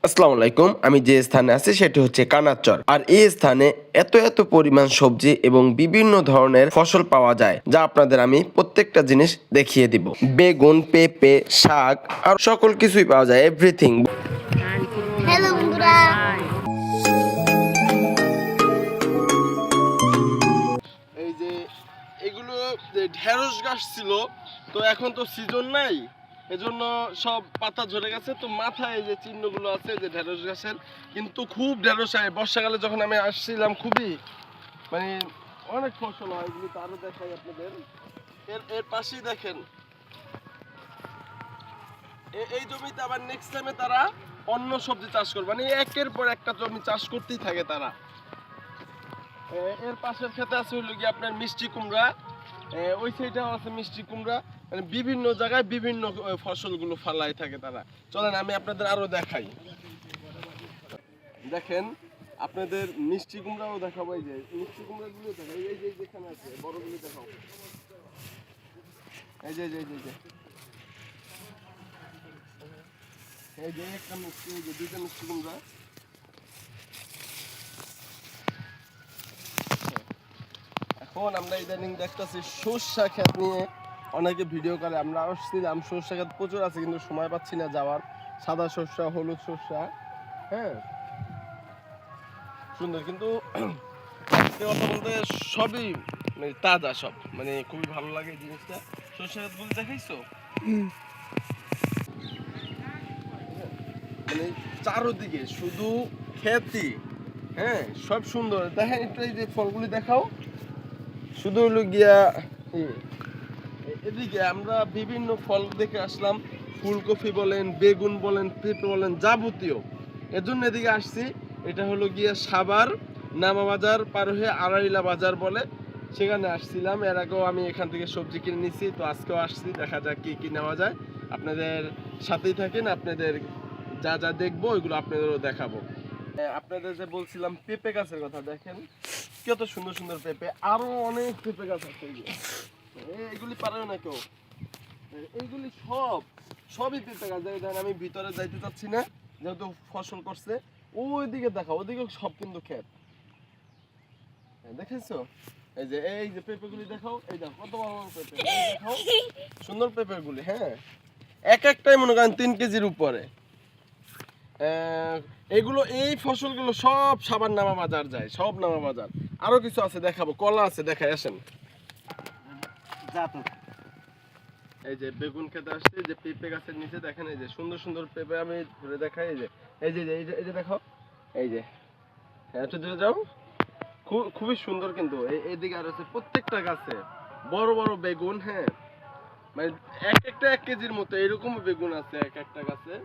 আসসালামু আলাইকুম। আমি যে স্থানে আছি সেটি হচ্ছে কানাচর। আর এই স্থানে এত পরিমাণ সবজি এবং বিভিন্ন ধরনের ফসল পাওয়া যায়, যা আপনাদের আমি প্রত্যেকটা জিনিস দেখিয়ে দিব। বেগুন, পেঁপে, শাক আর সকল কিছুই পাওয়া যায়, এভরিথিং। হ্যালো বন্ধুরা। এই যে এগুলো ঢেঁড়স গাছ ছিল, তো এখন তো সিজন নাই, এজন্য সব পাতা ঝরে গেছে। তো মাথায় যে চিহ্নগুলো আছে যে ঢেঁড়স গাছের, কিন্তু খুব ঢেঁড়স হয় বর্ষাকালে। যখন আমি আসছিলাম খুবই মানে অনেক ফসল হয়, এগুলো তো আরো দেখাই আপনাদের। এর পাশেই দেখেন, এই জমিতে আবার নেক্সট টাইমে তারা অন্য সবজি চাষ করবে, মানে একের পর একটা জমি চাষ করতেই থাকে তারা। এর পাশের ক্ষেতে আছে হলো কি আপনার মিষ্টি কুমড়া, ওই সাইডেও আছে মিষ্টি কুমড়া। মানে বিভিন্ন জায়গায় বিভিন্ন ফসলগুলো ফলায় থাকে তারা। চলেন আমি আপনাদের আরো দেখাই। দেখেন, আপনাদের মিষ্টি কুমড়াও দেখাবো। এই যে মিষ্টি কুমড়াগুলো দেখাই, এই যে যেখানে আছে বড়গুলো দেখাও। এই যে এই যে একটা মিষ্টি, এই যে দুইটা মিষ্টি কুমড়া। এখন আমরা ইদানিং দেখতেছি সরষা ক্ষেত নিয়ে অনেকে ভিডিও করে। আমরা আসছিলাম, সরষা ক্ষেত প্রচুর আছে, কিন্তু সময় পাচ্ছি না যাওয়ার। সাদা সরষা, হলুদ সরষা, হ্যাঁ সুন্দর, কিন্তু কথা বলতে সবই মানে তাজা, সব মানে খুবই ভালো লাগে এই জিনিসটা। সরষা ক্ষেত বলে দেখাইছো, মানে চারোদিকে শুধু ক্ষেতই, হ্যাঁ সব সুন্দর। দেখেন একটু, এই যে ফলগুলি দেখাও। শুধু হলো গিয়া এদিকে আমরা বিভিন্ন ফল দেখে আসলাম, ফুলকপি বলেন, বেগুন বলেন, পেঁপে বলেন, যাবতীয়। এজন্য এদিকে আসছি। এটা হলো গিয়া সাভার নামা বাজার পার হয়ে আড়াইলা বাজার বলে, সেখানে আসছিলাম। এর আগেও আমি এখান থেকে সবজি কিনে নিছি, তো আজকেও আসছি, দেখা যাক কি কি নেওয়া যায়। আপনাদের সাথেই থাকেন, আপনাদের যা যা দেখবো ওইগুলো আপনাদেরও দেখাবো। আপনাদের যে বলছিলাম পেঁপে গাছের কথা, দেখেন কত সুন্দর সুন্দর পেঁপে। আরো অনেক পেঁপে গাছ আছে, এইগুলি পারে না কেউ। এইগুলি সবই পেঁপে গাছ। দেখেন আমি ভিতরে যাইতে চাচ্ছি না, যেহেতু ফসল করছে। ওইদিকে দেখা, ওইদিকে সব কিন্তু ক্ষেত। দেখেছো, এই যে পেঁপে গুলি দেখাও। এই দেখো কত বড় বড় পেঁপে, দেখাও সুন্দর পেঁপে গুলি। হ্যাঁ, এক একটাই মনে করেন 3 কেজির উপরে। এগুলো, এই ফসলগুলো সব সাভার নামা বাজার যায়, সব নামা বাজার। আরো কিছু আছে দেখাবো, কলা আছে, দেখাই আসেন। এই যে বেগুন খেতে আসছে, যে পেঁপে গাছের নিচে দেখেন, এই যে সুন্দর সুন্দর পেঁপে আমি ধরে দেখাই। এই যে দেখো, এই যে একটু দূরে যাও, খুবই সুন্দর। কিন্তু এইদিকে আর আছে প্রত্যেকটা গাছে বড় বড় বেগুন। হ্যাঁ, মানে এক একটা 1 কেজির মতো এরকম বেগুন আছে এক একটা গাছে।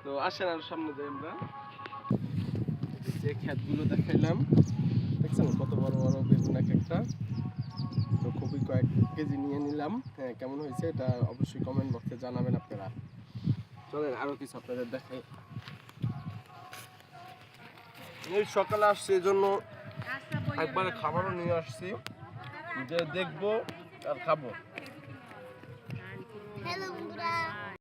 তো আসেন আর সামনে যাই আমরা। যে ক্ষেতগুলো দেখাইলাম, দেখছেন কত বড় বড় বেগুন এক একটা। তো খুবই কয়েক কেজি নিয়ে নিলাম। হ্যাঁ, কেমন হয়েছে এটা অবশ্যই কমেন্ট বক্সে জানাবেন আপনারা। চলেন আরো কিছু আপনাদের দেখাই। এই সকালে আসছি, এই জন্য একবারে খাবারও নিয়ে আসছি, যে দেখবো আর খাবো। হ্যালো